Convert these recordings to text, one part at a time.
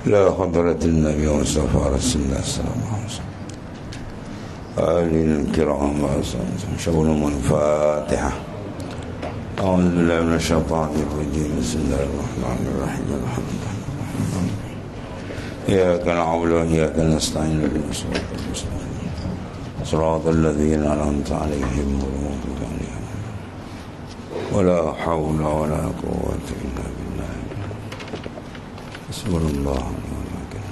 لا حضرة النبي مصطفى رسول الله صلى الله عليه وسلم آلين الكرام شغل الفاتحة. أعوذ بالله من الشيطان الرجيم. بسم الله الرحمن الرحيم. الحمد لله إياك نعبد وإياك نستعين اهدنا الصراط المستقيم صراط الذين أنعمت عليهم غير المغضوب عليهم ولا حول ولا قوة إلا بالله. حسبنا الله ونعم الوكيل.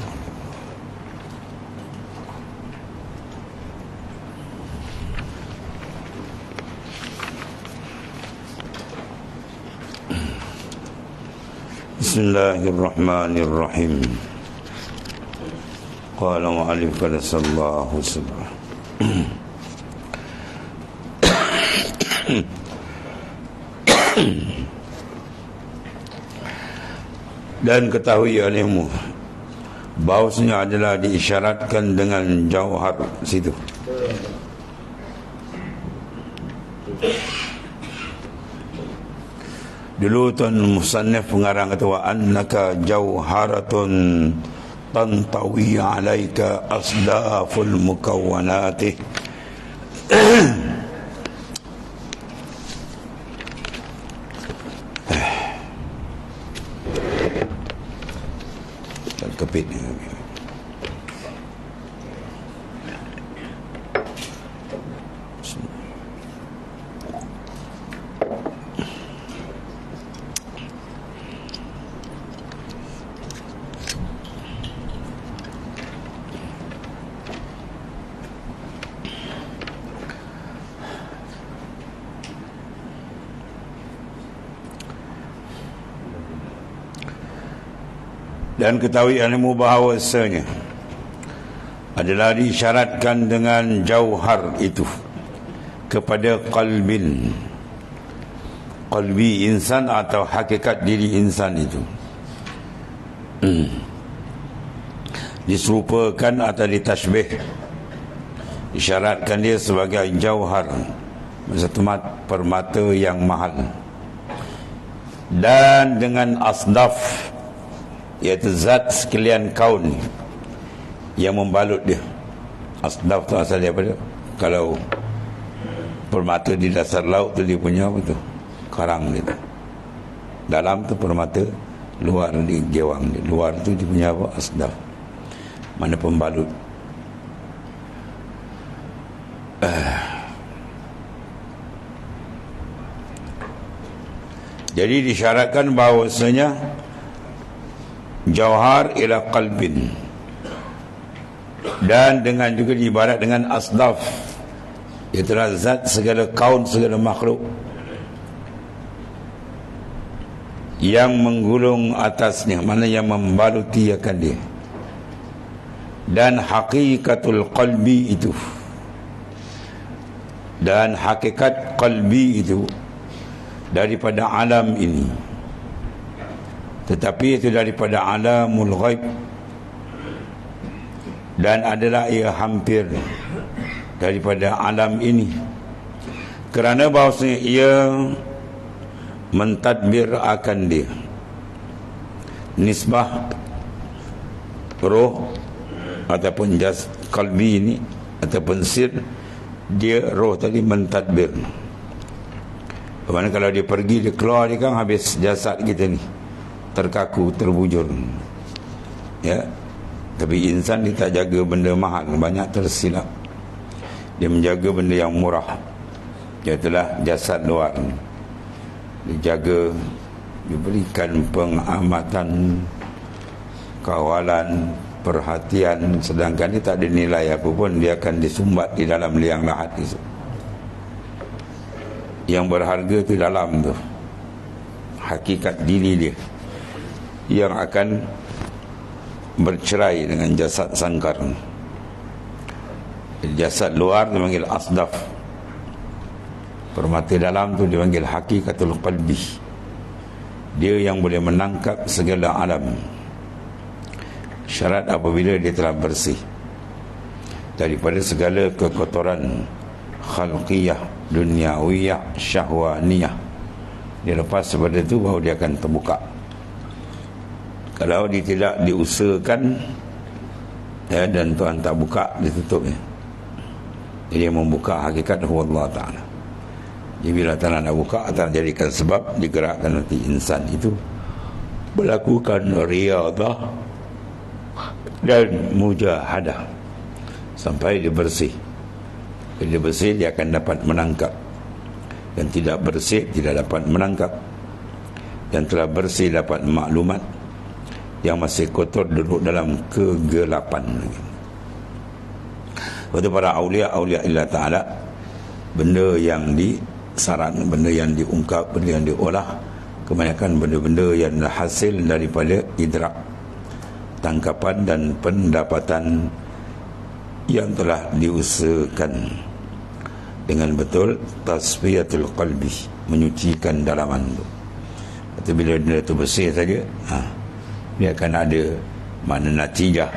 بسم الله الرحمن الرحيم. قال مؤلف قدس الله سره. Dan ketahui olehmu bahawasanya adalah diisyaratkan dengan jauhar situ. Dulu tuan musannif pengarang kata wa annaka jauharatun tantawi alaika asdaful mukawwanati. Kepit ni. Dan ketahui ilmu bahawasanya adalah diisyaratkan dengan jauhar itu kepada qalbi insan atau hakikat diri insan itu. Diserupakan atau ditashbih, isyaratkan dia sebagai jauhar, satu permata yang mahal, dan dengan asdaf, iaitu zat sekalian kaun yang membalut dia. Asdaf tu asal dia apa dia? Kalau permata di dasar laut tu dia punya apa tu? Karang dia tu. Dalam tu permata, luar di gewang dia. Luar tu dia punya apa? Asdaf. Mana pembalut. Jadi disyaratkan bahawasanya jauhar ila qalbin, dan dengan juga diibarat dengan asdaf, iaitu zat segala kaun, segala makhluk yang menggulung atasnya, mana yang membaluti akan dia. Dan hakikatul qalbi itu, dan hakikat qalbi itu daripada alam ini, tetapi itu daripada alamul ghaib, dan adalah ia hampir daripada alam ini, kerana bahawasanya ia mentadbir akan dia. Nisbah roh ataupun jas kalbi ini ataupun sir, dia roh tadi mentadbir. Bagaimana kalau dia pergi, dia keluar, dia kan habis jasad kita ni terkaku, terbujur, ya. Tapi insan dia tak jaga benda mahal, banyak tersilap. Dia menjaga benda yang murah, iaitulah jasad luar. Dia jaga, diberikan pengamatan, kawalan, perhatian, sedangkan dia tak ada nilai apa pun, dia akan disumbat di dalam liang lahat itu. Yang berharga tu dalam tu, hakikat diri dia yang akan bercerai dengan jasad sangkar. Jasad luar dipanggil asdaf, permata dalam tu dipanggil hakikatul qalbi. Dia yang boleh menangkap segala alam. Syarat apabila dia telah bersih daripada segala kekotoran khalqiyah, dunyawiyah, syahwaniyah. Dia lepas daripada itu baru dia akan terbuka. Kalau dia tidak diusahakan, ya, dan Tuhan tak buka, ditutupnya. Jadi yang membuka hakikat Allah Ta'ala. Jadi bila Tuhan nak buka, Tuhan jadikan sebab digerakkan nanti insan itu melakukan riadah dan mujahadah sampai dia bersih. Bila dia bersih, dia akan dapat menangkap. Yang tidak bersih tidak dapat menangkap. Yang telah bersih dapat maklumat. Yang masih kotor duduk dalam kegelapan. Waktu para awliya Allah Ta'ala, benda yang disaran, benda yang diungkap, benda yang diolah, kebanyakan benda-benda yang hasil daripada idrak, tangkapan dan pendapatan yang telah diusahakan dengan betul. Tasfiyatul qalbi, menyucikan dalaman itu. Atau bila dia itu bersih saja, dia akan ada mana natijah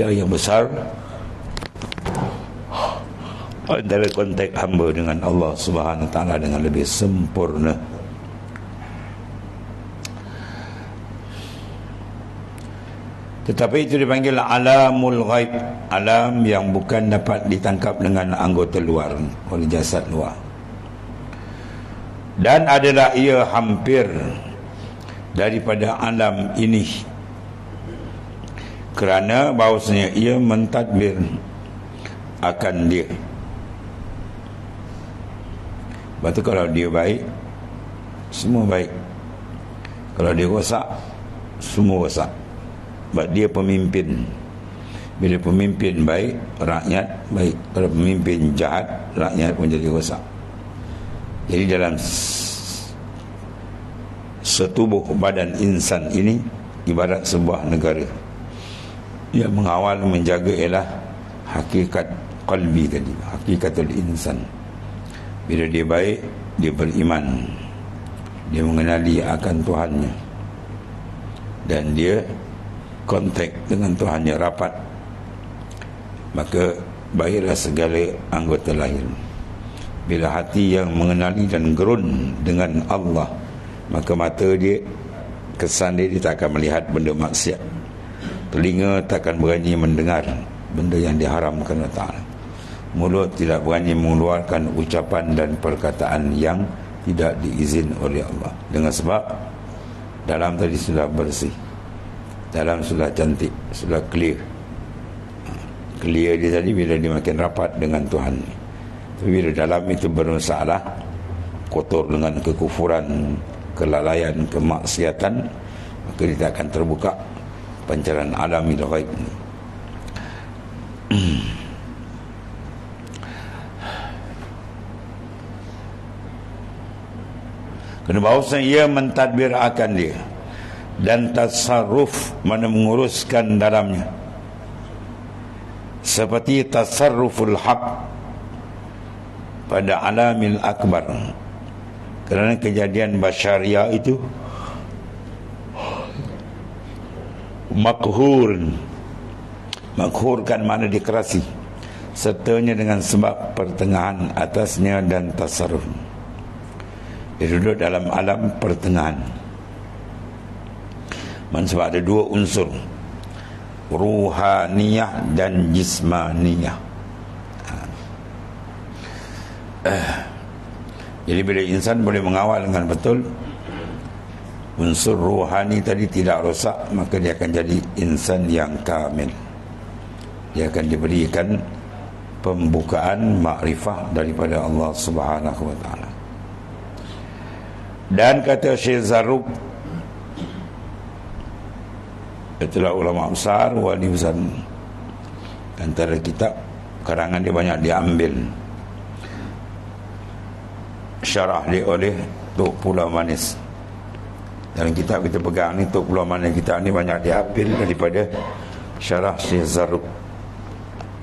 yang besar antara kontak hamba dengan Allah Subhanahu Wa Taala dengan lebih sempurna. Tetapi itu dipanggil alamul ghaib, alam yang bukan dapat ditangkap dengan anggota luar, oleh jasad luar. Dan adalah ia hampir daripada alam ini, kerana bahawasanya ia mentadbir akan dia. Lepas tu kalau dia baik, semua baik. Kalau dia rosak, semua rosak. Sebab dia pemimpin. Bila pemimpin baik, rakyat baik. Kalau pemimpin jahat, rakyat pun jadi rosak. Jadi dalam setubuh badan insan ini ibarat sebuah negara. Yang mengawal, menjaga ialah hakikat qalbi tadi, hakikatul insan. Bila dia baik, dia beriman, dia mengenali akan Tuhannya, dan dia kontak dengan Tuhannya rapat, maka baiklah segala anggota lain. Bila hati yang mengenali dan gerun dengan Allah, maka mata dia, kesan dia tak akan melihat benda maksiat. Telinga tak akan berani mendengar benda yang diharamkan oleh Ta'ala. Mulut tidak berani mengeluarkan ucapan dan perkataan yang tidak diizin oleh Allah. Dengan sebab dalam tadi sudah bersih, dalam sudah cantik, sudah clear. Clear dia tadi bila dia makin rapat dengan Tuhan. Tapi bila dalam itu bermasalah, kotor dengan kekufuran, kelalaian, kemaksiatan, maka dia akan terbuka pancaran alamil ghaib ini. Kerana bahawasanya ia mentadbir akan dia dan tasarruf, mana menguruskan dalamnya, seperti tasarruful haq pada alamil akbar. Kerana kejadian basyariah itu makhurkan makna dikerasi, sertanya dengan sebab pertengahan atasnya dan tasarruf. Dia duduk dalam alam pertengahan. Sebab ada dua unsur, ruhaniyah dan jismaniyah. Jadi bila insan boleh mengawal dengan betul, unsur ruhani tadi tidak rosak, maka dia akan jadi insan yang kamil. Dia akan diberikan pembukaan makrifah daripada Allah Subhanahu Wa Taala. Dan kata Syekh Zarruq, itulah ulama besar, wali besar, antara kitab karangan dia banyak diambil syarah dia oleh Tok Pulau Manis. Dalam kitab kita pegang ni, Tok Pulau Manis kita ni banyak diambil daripada syarah Syekh Zarruq.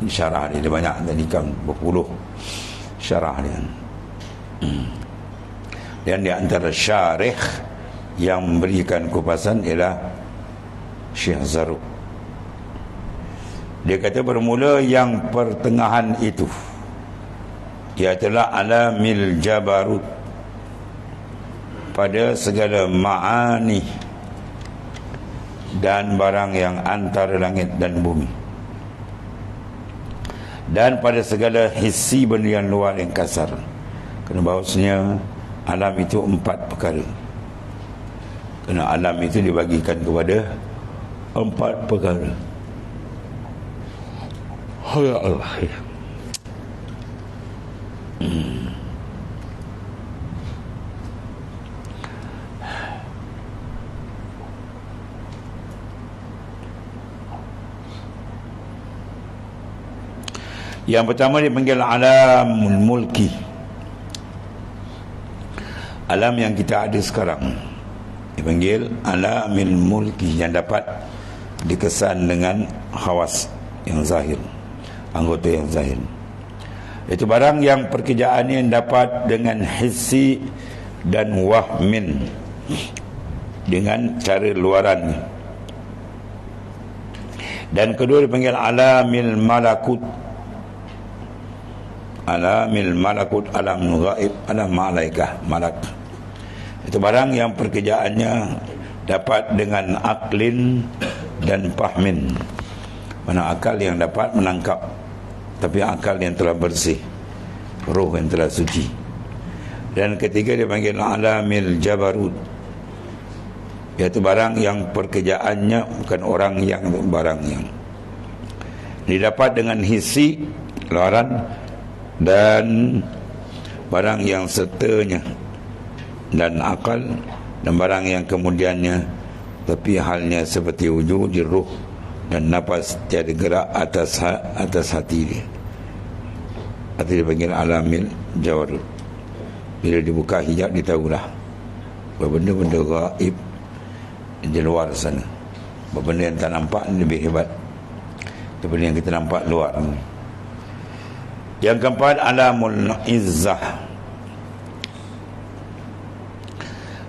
Syarah dia banyak, tadi kan berpuluh syarah dia. Dan di antara syarih yang memberikan kupasan ialah Syekh Zarruq. Dia kata bermula yang pertengahan itu, ialah alamil jabarut, pada segala ma'ani dan barang yang antara langit dan bumi, dan pada segala hissi benda yang luar yang kasar. Kerana bahawasanya alam itu 4 perkara. Kerana alam itu dibagikan kepada 4 perkara. Ya Allah. Yang pertama dipanggil alamul mulki, alam yang kita ada sekarang. Dipanggil alamul mulki, yang dapat dikesan dengan khawas yang zahir, anggota yang zahir. Itu barang yang pekerjaannya dapat dengan hissi dan wahmin, dengan cara luarannya. Dan kedua dipanggil alamil malakut, alamil malakut, alam ghaib, alam malaikah, malak. Itu barang yang pekerjaannya dapat dengan aklin dan fahmin. Mana akal yang dapat menangkap, tapi akal yang telah bersih, roh yang telah suci. Dan ketiga dipanggil alamil jabarut, iaitu barang yang pekerjaannya bukan orang yang, barang yang didapat dengan hissi, luaran, dan barang yang sertanya, dan akal, dan barang yang kemudiannya, tapi halnya seperti wujud di ruh dan nafas tiada gerak atas hati dia. Hati dipanggil alamil jawarud. Bila dibuka hijab, ditahulah benda-benda gaib di luar sana. Benda yang tak nampak lebih hebat daripada yang kita nampak luar. Yang keempat, alamul izzah,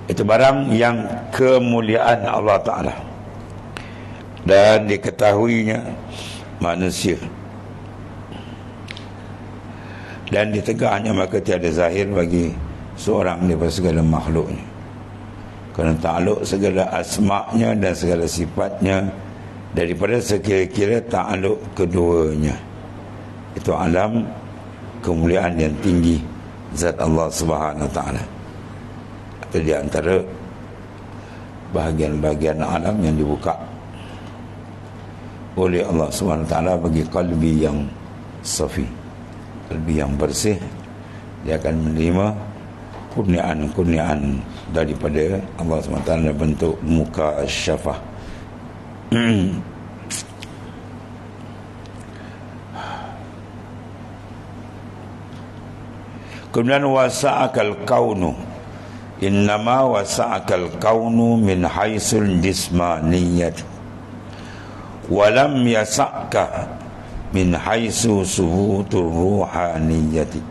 itu barang yang kemuliaan Allah Ta'ala dan diketahuinya manusia, dan ditegaknya maka tiada zahir bagi seorang daripada segala makhluknya. Kerana ta'aluk segala asma'nya dan segala sifatnya daripada sekira-kira ta'aluk keduanya. Itu alam kemuliaan yang tinggi zat Allah Subhanahu Wa Ta'ala. Itu di antara bahagian-bahagian alam yang dibuka oleh Allah Subhanahu Wa Ta'ala bagi kalbi yang safi, kalbi yang bersih. Dia akan menerima kurniaan-kurniaan daripada Allah Subhanahu Wa Ta'ala bentuk muka syafah. Kemudian wasa'akal kaunu, innama wasa'akal kaunu min haisul jismaniyat, walam yasa'ka min haisu subutur ruhaniyati.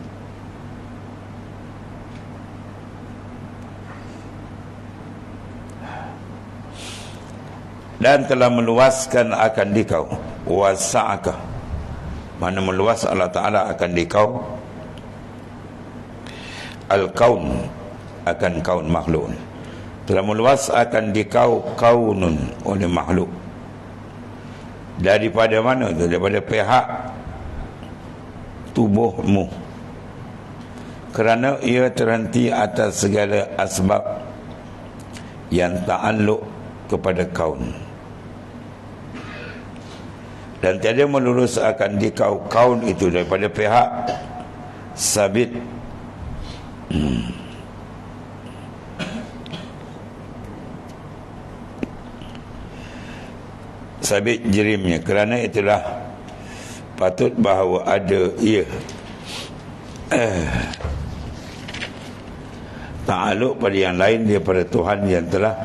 Dan telah meluaskan akan dikau, wasa'aka, mana meluas Allah Ta'ala akan dikau, al-kaun, akan kaun makhluk, telah meluas akan dikau kaunun oleh makhluk. Daripada mana? Daripada pihak tubuhmu, kerana ia terhenti atas segala asbab yang ta'alluq kepada kaun, dan tiada melurus akan dikau kaun itu daripada pihak sabit, sabit jerimnya. Kerana itulah patut bahawa ada ia ta'aluk pada yang lain daripada Tuhan yang telah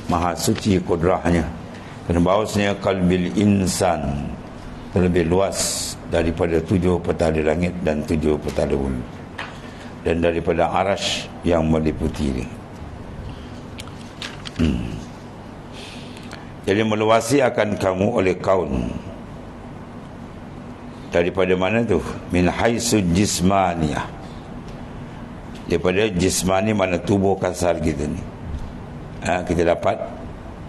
maha suci kudrahnya. Kerana bahawasanya qalbil insan terlebih luas daripada 7 petala langit dan 7 petala bumi, dan daripada arash yang meliputi dia. Jadi meluasi akan kamu oleh kaun. Daripada mana tu? Min haisu jismaniyah, daripada jismani, mana tubuh kasar kita ni. Kita dapat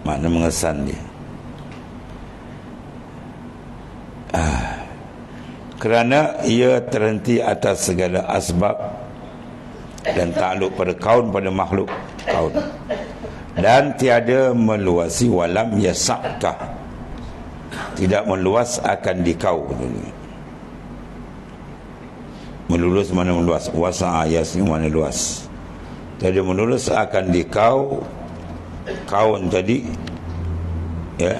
makna mengesan dia. kerana ia terhenti atas segala asbab dan takluk pada kaun, pada makhluk kaun, dan tiada meluasi walam yasakah, tidak meluas akan dikau. Melulus mana meluas, wasa ayas ni mana luas, tiada melulus akan dikau kaun tadi, ya,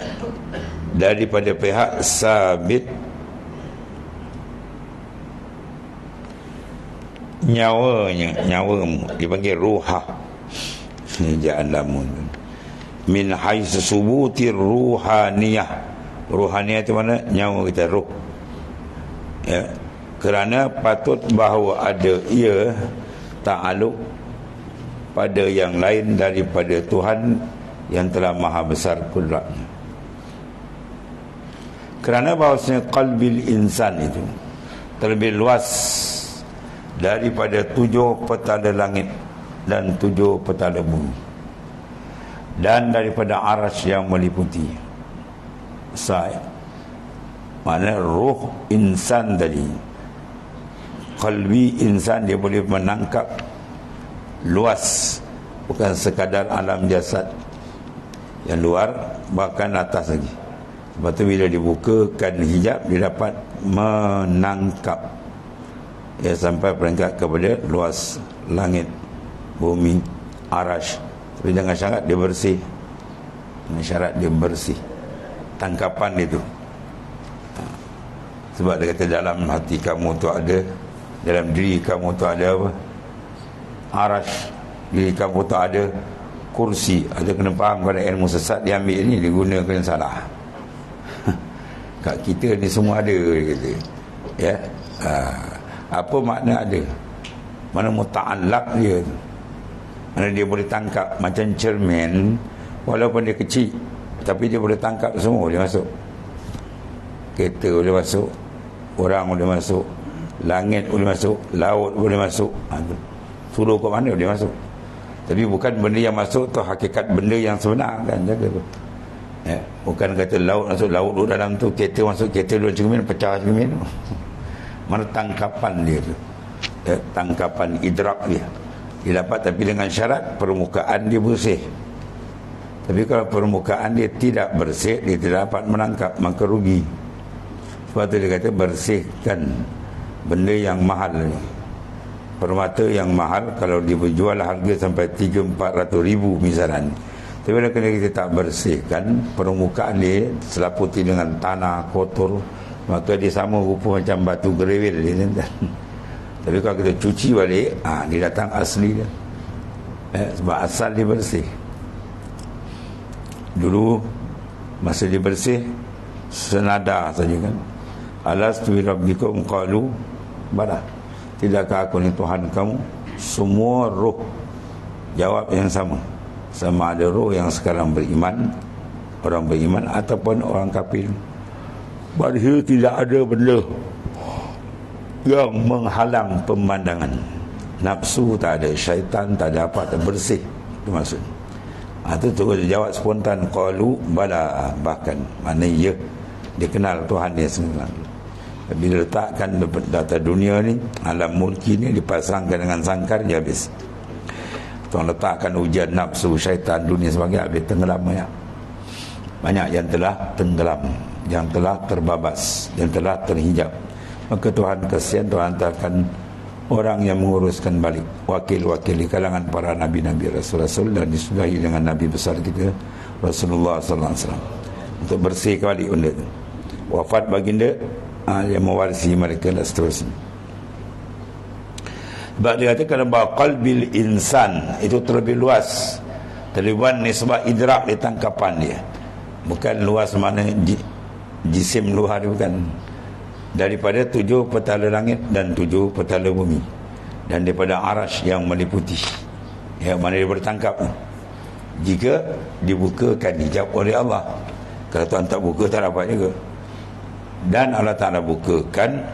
daripada pihak sabit nyawamu dipanggil ruhah, jaan lamun min haitsu subuti ruhaniyah. Ruhaniyah itu mana? Nyawa kita, roh, ya, kerana patut bahawa ada ia ta'aluk pada yang lain daripada Tuhan yang telah maha besar kudratnya. Kerana bahawasanya qalbil insan itu terlebih luas daripada 7 petala langit dan 7 petala bumi, dan daripada arasy yang meliputi. Mana ruh insan tadi, qalbi insan, dia boleh menangkap luas, bukan sekadar alam jasad yang luar, bahkan atas lagi. Sebab tu bila dibukakan hijab, dia dapat menangkap, ya, sampai peringkat kepada luas langit, bumi, arasy. Tapi jangan syarat dia bersih, dengan syarat dia bersih tangkapan itu. Sebab dia kata dalam hati kamu tu ada, dalam diri kamu tu ada apa? Arasy. Diri kamu tu ada kursi. Ada kena faham pada ilmu sesat, dia ambil ni, dia gunakan salah. Kat kita ni semua ada, dia kata, ya. Apa makna ada? Mana muta'allaq dia tu, mana dia boleh tangkap. Macam cermin, walaupun dia kecil, tapi dia boleh tangkap semua, boleh masuk. Kereta boleh masuk, orang boleh masuk, langit boleh masuk, laut boleh masuk. Suruh ke mana boleh masuk. Tapi bukan benda yang masuk tu hakikat benda yang sebenar, kan, jaga tu, ya. Bukan kata laut masuk, laut duduk dalam tu, kereta masuk, kereta duduk cermin, pecah cermin tu. Mana tangkapan dia tu, ya, tangkapan idrak dia dapat, tapi dengan syarat permukaan dia bersih. Tapi kalau permukaan dia tidak bersih, dia tidak dapat menangkap, maka rugi. Sebab tu dia kata bersihkan benda yang mahal ni. Permata yang mahal, kalau dia berjual harga sampai 300-400 ribu misalnya, tapi kalau kita tak bersihkan permukaan dia, selaputi dengan tanah kotor, maka dia sama rupa macam batu gerewil dia. Tapi kalau kita cuci balik, dia datang asli dia, sebab asal dia bersih. Dulu masa dia bersih, senada saja, kan. Alastu bi rabbikum qalu bala, tidakkah aku ni Tuhan kamu? Semua roh jawab yang sama, sama ada roh yang sekarang beriman, orang beriman, ataupun orang kafir. Bahawa tidak ada benda yang menghalang pemandangan. Nafsu tak ada, syaitan tak ada, apa, tak bersih. Itu maksudnya. Itu terus dia jawab spontan, qalu bala, bahkan mana ya, dia kenal Tuhan dia sebenarnya. Bila letakkan data dunia ni, alam mulki ni dipasangkan dengan sangkar, dia habis. Tuhan letakkan ujian nafsu, syaitan, dunia sebagai habis, tenggelam banyak. Banyak yang telah tenggelam, yang telah terbabas, yang telah terhijab. Maka Tuhan kasihan, Tuhan hantarkan orang yang menguruskan balik, wakil-wakil di kalangan para nabi-nabi, rasul-rasul, dan disudahi dengan nabi besar kita Rasulullah sallallahu alaihi wasallam, untuk bersih kembali benda itu. Wafat baginda, yang mewarisi mereka dan seterusnya. Sebab dia kata kalau bahawa qalbil insan itu terlebih luas, terlibat nisbah idrak di tangkapan dia, bukan luas mana jisim luar dia, bukan. Daripada 7 petala langit dan 7 petala bumi, dan daripada arasy yang meliputi, yang mana dia bertangkap jika dibukakan hijab oleh Allah. Kalau Tuhan tak buka, tak dapat juga. Dan Allah Ta'ala bukakan,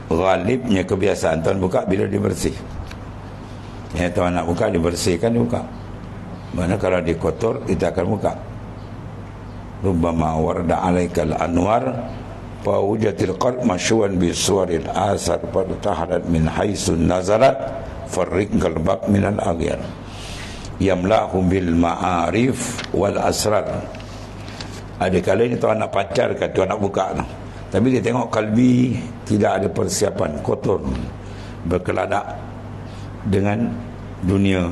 ghalibnya kebiasaan Tuhan buka bila dia bersih. Tuhan nak buka, dia bersihkan, dia buka. Mana kalau dia kotor, kita akan buka. Rubbama warda alaikal anwar Fawujatil qalb masyuan bisuaril asar Fartahalat min haisun nazarat Farrik qalbak minal aghyar Yamla'hum bil ma'arif wal asrar. Ada kala ni tuan nak pacar kan, tuan nak buka tu, tapi dia tengok kalbi tidak ada persiapan, kotor, berkeladak dengan dunia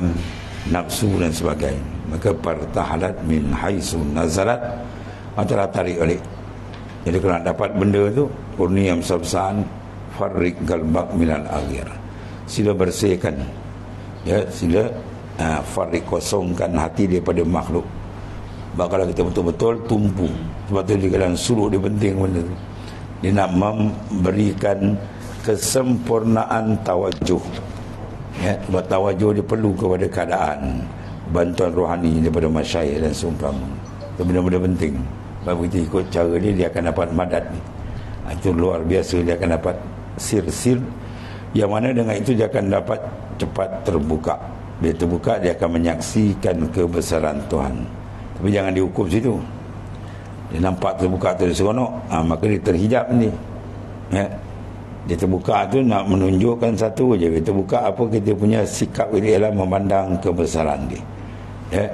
nafsu dan sebagainya. Maka Fartahalat min haisun nazarat, antara tarik balik. Jadi kalau nak dapat benda tu, urni yang besar-besar, Farrik qalbak minal aghyar, sila bersihkan, ya, sila farrik, kosongkan hati daripada makhluk. Sebab kalau kita betul-betul tumpu, sebab tu dia kadang suruh, dia penting benda tu, dia nak memberikan kesempurnaan tawajuh, ya, sebab tawajuh dia perlu kepada keadaan, bantuan rohani daripada masyayikh dan seumpama. Itu benda-benda penting. Sebab kita ikut cara dia akan dapat madat ni. Itu luar biasa, dia akan dapat sir-sir yang mana dengan itu dia akan dapat cepat terbuka. Dia terbuka, dia akan menyaksikan kebesaran Tuhan. Tapi jangan dihukum situ. Dia nampak terbuka tu dia seronok, maka dia terhijab ni, ya. Dia terbuka tu nak menunjukkan satu je, dia terbuka apa, kita punya sikap kita ialah memandang kebesaran dia, ya.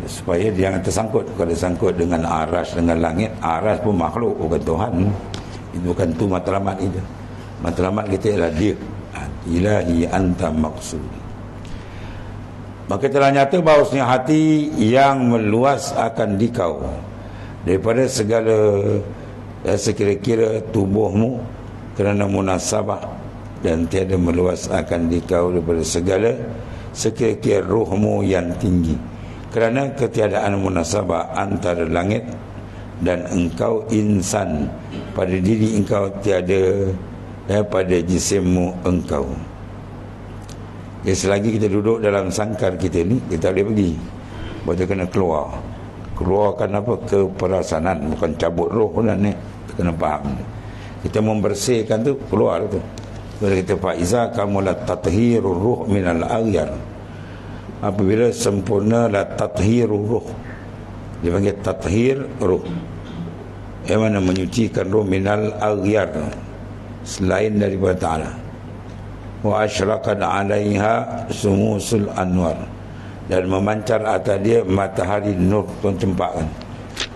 Supaya dia jangan tersangkut. Kalau tersangkut dengan aras, dengan langit, aras pun makhluk, bukan Tuhan. Itu bukan tu matlamat itu. Matlamat kita ialah dia, ilahi anta maksud. Maka telah nyata bahawasanya hati yang meluas akan dikau daripada segala sekira-kira tubuhmu kerana munasabah, dan tiada meluas akan dikau daripada segala sekira-kira ruhmu yang tinggi kerana ketiadaan munasabah antara langit dan engkau insan. Pada diri engkau tiada, pada jisimmu engkau. Jadi selagi kita duduk dalam sangkar kita ni, kita boleh pergi, betul kena keluar. Keluarkan apa? Keperasanan, bukan cabut roh pun ni. Kita kena faham. Kita membersihkan tu, keluar tu. Bila kita faiza kamulat tathhirur ruh minal aghyar. Apabila sempurna la tathhirur ruh, dia panggil tathhir ruh, yang mana menyucikan ruh minal aghyar, selain daripada Ta'ala. Wa asyraqat 'alaiha sumusul anwar, dan memancar atas dia matahari nur tuan cempakkan.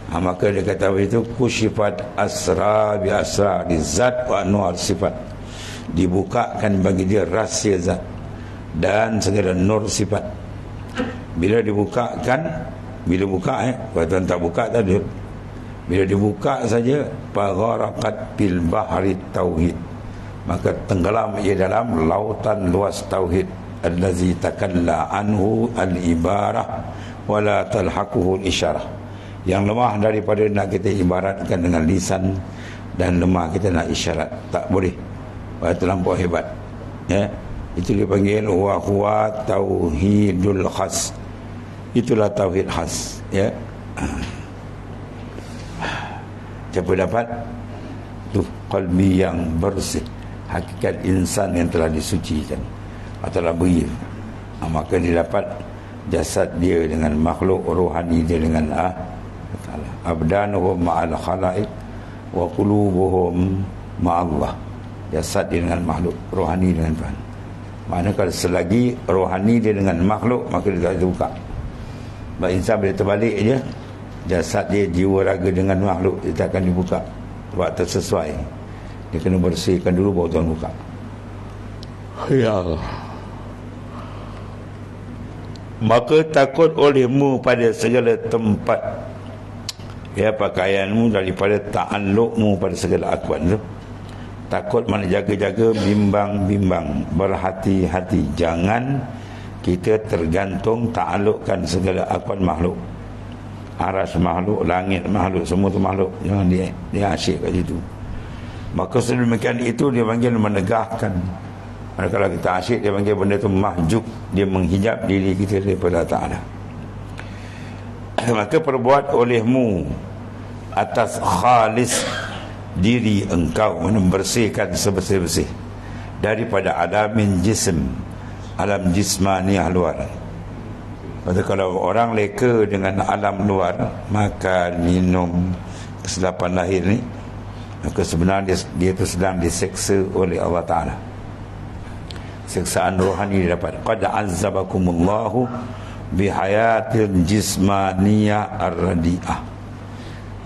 Maka dia kata begitu, kusyifat asra bi asra di zat wa anwar sifat, dibukakan bagi dia rahsia zat dan segala nur sifat. Bila dibukakan, bila buka kalau tuan tak buka tak ada. Bila dibuka saja, fagharaqat bil bahri tauhid, maka tenggelam ia dalam lautan luas tauhid, allazi takalla anhu al-ibarah wala talhaquhu al-isyarah, yang lemah daripada nak kita ibaratkan dengan lisan, dan lemah kita nak isyarat, tak boleh, terlampau hebat, ya. Itu dipanggil wa huwa tauhidul khas, itulah tauhid khas, ya. Siapa dapat tu qalbi yang bersih, hakikat insan yang telah disucikan atau telah beri, maka dia dapat jasad dia dengan makhluk, rohani dia dengan abdanuhum ma'al khalaiq wa qulubuhum ma'allah. Jasad dia dengan makhluk, rohani dengan Tuhan. Maknanya kalau selagi rohani dia dengan makhluk, maka dia tak terbuka. Sebab insan bila terbalik je, jasad dia, jiwa raga dengan makhluk, dia tak akan dibuka. Sebab tersesuai. Dia kena bersihkan dulu baru Tuhan buka. Ya Allah. Maka takut olehmu pada segala tempat, ya, pakaianmu, daripada ta'alluqmu pada segala akuan tu. Takut mana jaga-jaga, bimbang-bimbang, berhati-hati. Jangan kita tergantung ta'alluqkan segala akuan makhluk. Aras makhluk, langit makhluk, semua tu makhluk. Jangan dia asyik kat situ. Maka sedemikian itu dia panggil menegahkan. Kalau kita asyik, dia panggil benda tu mahjub, dia menghijab diri kita daripada Ta'ala. Maka perbuat olehmu atas khalis diri engkau, membersihkan sebersih-bersih daripada alamin jism, alam jismaniah luar. Kalau orang leka dengan alam luar, makan, minum, kesilapan lahir ni, maka sebenarnya dia itu sedang diseksa oleh Allah Ta'ala. Seksaan rohani dia dapat. Qad azzabakumullahu bihayatil jismaniyah ar-radi'ah.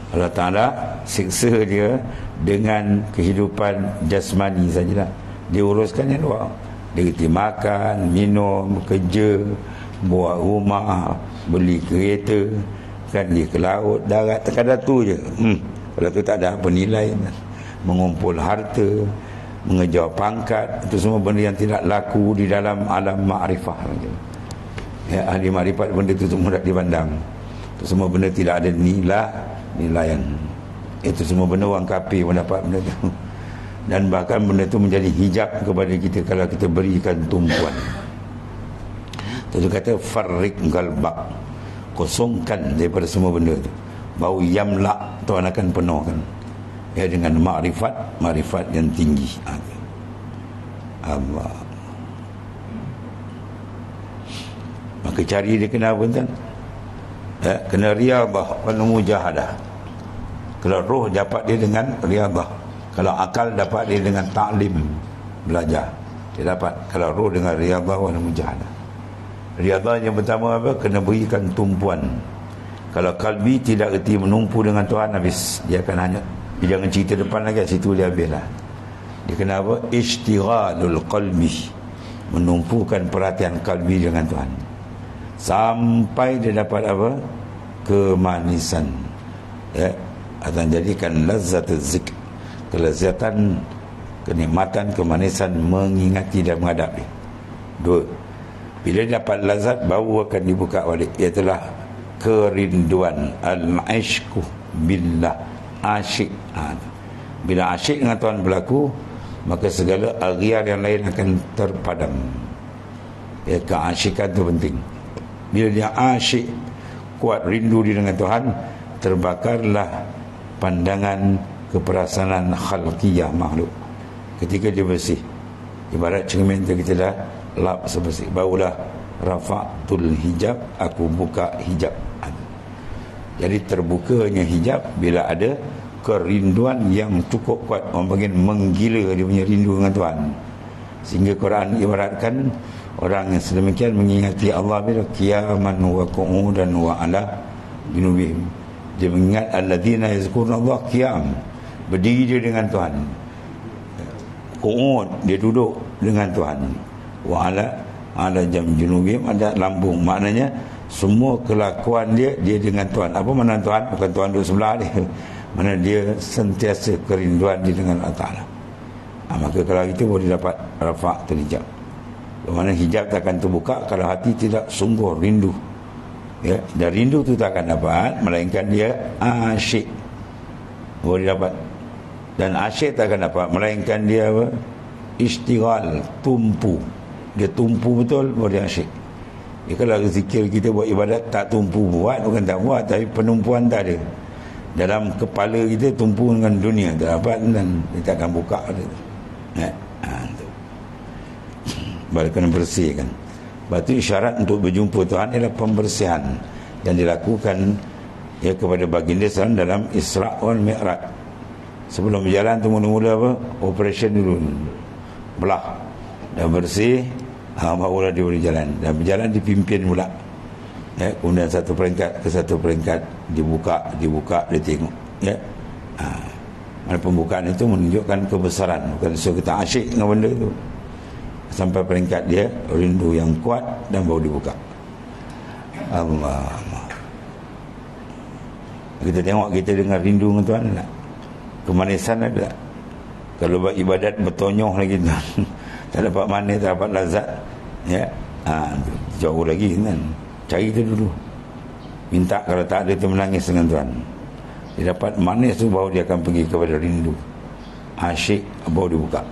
Allah Ta'ala siksa dia dengan kehidupan jasmani sajalah. Dia uruskan yang luar. Dia kerti makan, minum, kerja, buat rumah, beli kereta, kan dia ke laut, darat, sekadar tu je. Kalau tu tak ada apa nilai. Mengumpul harta, mengejar pangkat, itu semua benda yang tidak laku di dalam alam ma'rifah. Ya, ahli ma'rifat benda itu semua tak dipandang. Itu semua benda tidak ada nilaian. Itu semua benda orang kafir mendapat benda itu. Dan bahkan benda itu menjadi hijab kepada kita kalau kita berikan tumpuan. Itu kata farriq qalbak, kosongkan daripada semua benda itu. Bau yamla, Tuhan akan penuhkan ya dengan makrifat yang tinggi. Allah. Maka cari dia kena apa tuan? Ya, kena riyadhah wal mujahadah. Kalau roh dapat dia dengan riyadhah. Kalau akal dapat dia dengan ta'lim, belajar. Dia dapat. Kalau roh dengan riyadhah wal mujahadah. Riyadhah yang pertama apa? Kena berikan tumpuan. Kalau kalbi tidak erti menumpu dengan Tuhan, habis. Dia akan hanya, dia jangan cerita depan lagi, situ dia habislah. Dia kena apa? Ishtighalul qalbi, menumpukan perhatian kalbi dengan Tuhan. Sampai dia dapat apa? Kemanisan. Ya, akan jadikan lazzat zikr, kelezatan, kenikmatan, kemanisan mengingati dan menghadap dia. Dua. Bila dapat lazat, baru akan dibuka balik, iaitulah kerinduan, al-ishku billah, asyik. Bila asyik dengan Tuhan berlaku, maka segala aghyar yang lain akan terpadam. Ya, keasyikan itu penting. Bila dia asyik, kuat rindu dia dengan Tuhan, terbakarlah pandangan keperasaan khalqiyah makhluk. Ketika dia bersih, ibarat cermin tu kita dah lap sebersih, barulah rafa'tul hijab, aku buka hijab. Jadi terbukanya hijab bila ada kerinduan yang cukup kuat. Orang panggil menggila dia punya rindu dengan Tuhan. Sehingga Quran ibaratkan orang yang sedemikian mengingati Allah bila qiyaman wa qu'udan wa ala junubihim. Dia mengingat alladzina yazkuruna Allah qiyam, berdiri dia dengan Tuhan. Qu'ud, dia duduk dengan Tuhan. Wa ala jam junubihim, ada lambung. Maknanya semua kelakuan dia dengan Tuhan. Apa makna Tuhan? Bukan Tuhan duduk sebelah dia. Mana dia sentiasa kerinduan dia dengan Allah Ta'ala. Maka kalau itu boleh dapat rafa'atul hijab. Mana hijab tak akan terbuka kalau hati tidak sungguh rindu. Ya, dan rindu tu tak akan dapat, melainkan dia asyik. Boleh dapat. Dan asyik tak akan dapat, melainkan dia apa? Istighal, tumpu. Dia tumpu betul, boleh asyik. Ya, kalau zikir kita buat ibadat tak tumpu buat, bukan tak buat, tapi penumpuan tak ada. Dalam kepala kita tumpu dengan dunia, tak dapat, dan dia tak akan buka. Ya, baru kena bersihkan. Sebab itu isyarat untuk berjumpa Tuhan ialah pembersihan yang dilakukan ya kepada baginda SAW dalam Isra' wal Mi'raj. Sebelum berjalan tu mula-mula apa? Operation dulu, belah, dah bersih, barulah dia boleh jalan. Dan berjalan dipimpin pula. Ya, kemudian satu peringkat ke satu peringkat dibuka, dia tengok. Ya. Mana pembukaan itu menunjukkan kebesaran, bukan so kita asyik dengan benda itu. Sampai peringkat dia rindu yang kuat dan baru dibuka. Allah. Kita tengok kita dengan rindu dengan Tuhan tak? Kemanisan ada. Kalau buat ibadat bertonyoh lagi tak dapat manis, tak dapat lazat. Ya. Jauh lagi kan. Cari itu dulu. Minta, kalau tak ada tu menangis dengan Tuhan. Dia dapat manis tu baru dia akan pergi kepada rindu. Asyik baru dibuka.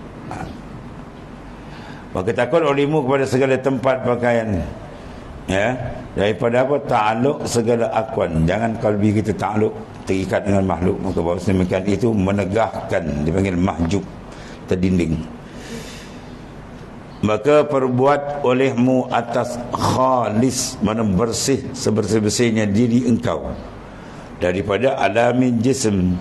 Maka takut olehmu kepada segala tempat pakaian, ya, daripada apa? Ta'aluk segala akuan. Jangan kalbi kita ta'aluk, terikat dengan makhluk. Maka bahawa sedemikian itu menegahkan, dipanggil mahjub, terdinding. Maka perbuat olehmu atas khalis, mana bersih, sebersih-bersihnya diri engkau daripada alami jism,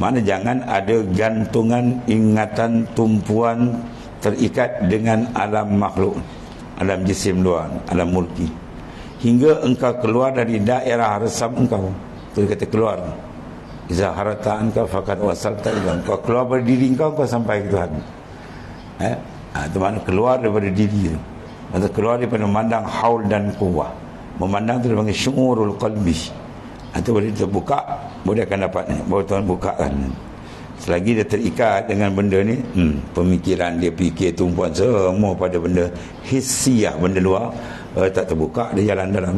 Mana jangan ada gantungan ingatan tumpuan terikat dengan alam makhluk, alam jisim luar, alam mulki, hingga engkau keluar dari daerah resam engkau. Itu kata keluar. Iza harata anka faqad wasalta ila. Kau keluar dari diri engkau sampai ke Tuhan. Itu makna keluar daripada diri. Maksud keluar daripada memandang haul dan quwwah. Memandang itu dipanggil syu'urul qalbi. Itu boleh terbuka, boleh akan dapat ni. Baru Tuhan bukakan. Selagi dia terikat dengan benda ni, pemikiran dia fikir tumpuan semua pada benda hissiyah, benda luar, tak terbuka, dia jalan dalam.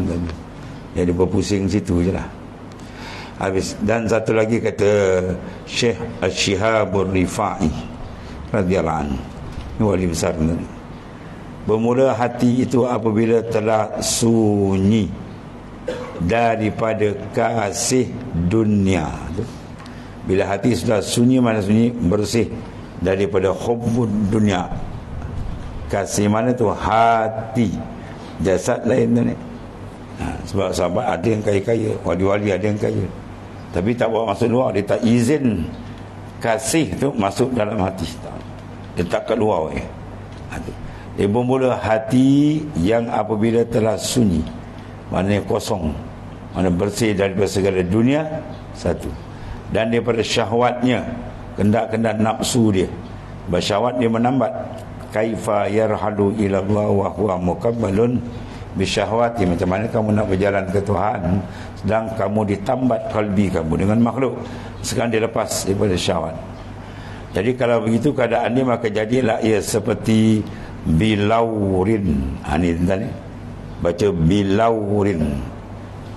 Jadi berpusing situ je lah. Habis. Dan satu lagi kata Syekh Asy-Syihabur Rifa'i radhiyallahu anhu, ini wali besar ni. Bermula hati itu apabila telah sunyi daripada kasih dunia. Bila hati sudah sunyi, mana sunyi? Bersih daripada hubbud dunia. Kasih mana tu? Hati. Jasad lain tu ni. Sebab sahabat ada yang kaya-kaya, wali-wali ada yang kaya, tapi tak bawa masuk luar. Dia tak izin kasih tu masuk dalam hati. Dia tak kat luar. Dia bermula hati yang apabila telah sunyi, maknanya kosong, mana bersih daripada segala dunia, satu. Dan daripada syahwatnya, kendak-kendak nafsu dia, bersyahwat dia menambat. Kaifa yarhalu ila Allah wa huwa muqabbalun bisyahwati. Macam mana kamu nak berjalan ke Tuhan sedang kamu ditambat kalbi kamu dengan makhluk. Sekarang dia lepas daripada syahwat. Jadi kalau begitu keadaan dia, maka jadilah ia seperti bilaurin. Ini tentang ni baca bilaurin,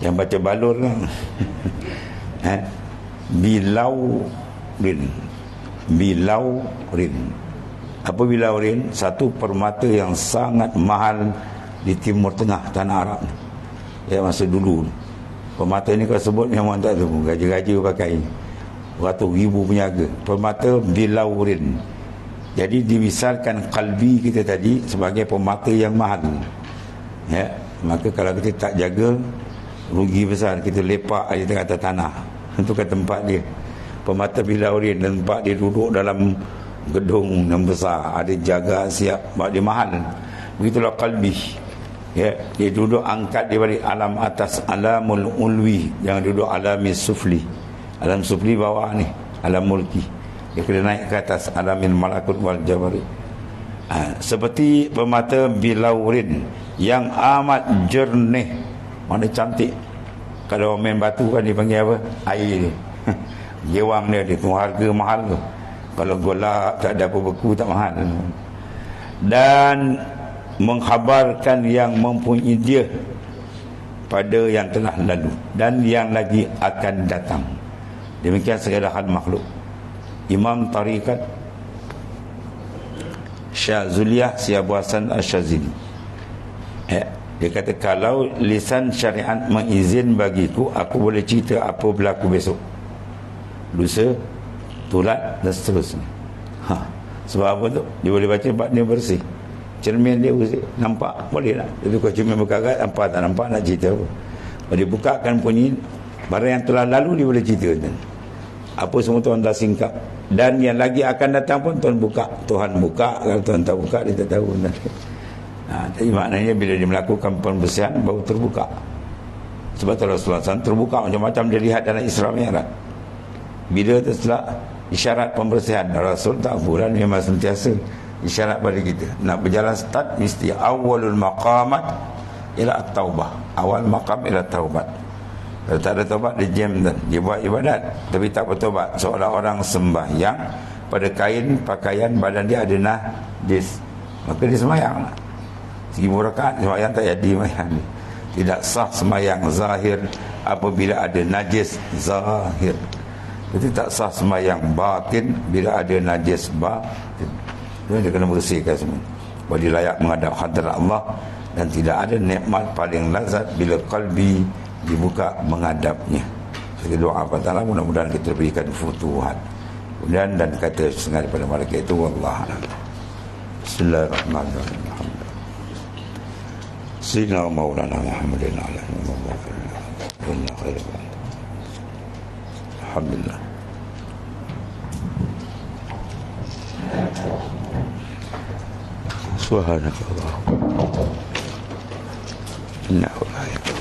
yang baca balur kan. Bilaurin. Apa bilaurin? Satu permata yang sangat mahal di Timur Tengah, tanah Arab ni. Ya, masa dulu permata ni kau sebut memang tak tahu, gaji-gaji pakai ratus ribu peniaga. Permata bilaurin. Jadi dimisalkan kalbi kita tadi sebagai permata yang mahal. Ya, maka kalau kita tak jaga, rugi besar. Kita lepak di tengah tanah. Itu kan tempat dia, permata bilaurin. Dan tempat dia duduk dalam gedung yang besar, ada jaga siap, sebab dia mahal. Begitulah kalbi. Ya, dia duduk angkat daripada alam atas, alamul ulwi, yang duduk alami sufli. Alam sufli bawah ni, alam mulki. Dia kena naik ke atas, alamin malakut wal jabari. Seperti permata bilaurin yang amat jernih, mana cantik. Kalau main batu kan dipanggil apa? Air dia. Gewang dia tu harga mahal tu. Kalau golak tak ada apa beku, tak mahal. Dan mengkhabarkan yang mempunyai dia pada yang telah lalu dan yang lagi akan datang. Demikian segala hal makhluk. Imam Tarikat Syazuliyah Syekh Hasan Asy-Syazili, dia kata, kalau lisan syariat mengizin bagiku, aku boleh cerita apa berlaku besok, lusa, tulat dan seterusnya. Sebab apa tu? Dia boleh baca sebab dia bersih. Cermin dia bersih, nampak, boleh tak? Tapi kalau cermin berkarat, nampak tak nampak, nak cerita apa? Kalau dia bukakan bunyi barang yang telah lalu, dia boleh cerita tu. Apa semua Tuhan dah singkap. Dan yang lagi akan datang pun Tuhan buka. Tuhan buka, kalau Tuhan tak buka, dia tak tahu. Jadi maknanya bila dia melakukan pembersihan, baru terbuka. Sebab Rasulullah SAW terbuka macam-macam dia lihat dalam Isra Mi'raj. Bila setelah isyarat pembersihan, Rasul tak bulan memang sentiasa isyarat pada kita. Nak berjalan start, mesti awalul maqamat ila at-taubah. Awal maqam ila taubat. Kalau tak ada taubat, dia jam dan dia buat ibadat tapi tak bertaubat. Seolah orang sembahyang pada kain pakaian badan dia ada najis, maka dia sembahyang lah. 1000 rakaat sembahyang tak jadi sembahyang. Tidak sah sembahyang zahir apabila ada najis zahir. Jadi tak sah sembahyang batin bila ada najis batin. Dia kena bersihkan semua. Bagi layak menghadap hadrat Allah, dan tidak ada nikmat paling lazat bila kalbi dibuka menghadapnya. Jadi doa apa Ta'ala, mudah-mudahan kita berikan futuhat. Kemudian dan kata setengah daripada mereka itu, wallahu a'lam. Bismillahirrahmanirrahim. Sayyidina Maulana Muhammadin alhamdulillah. Subhanakallah. Inna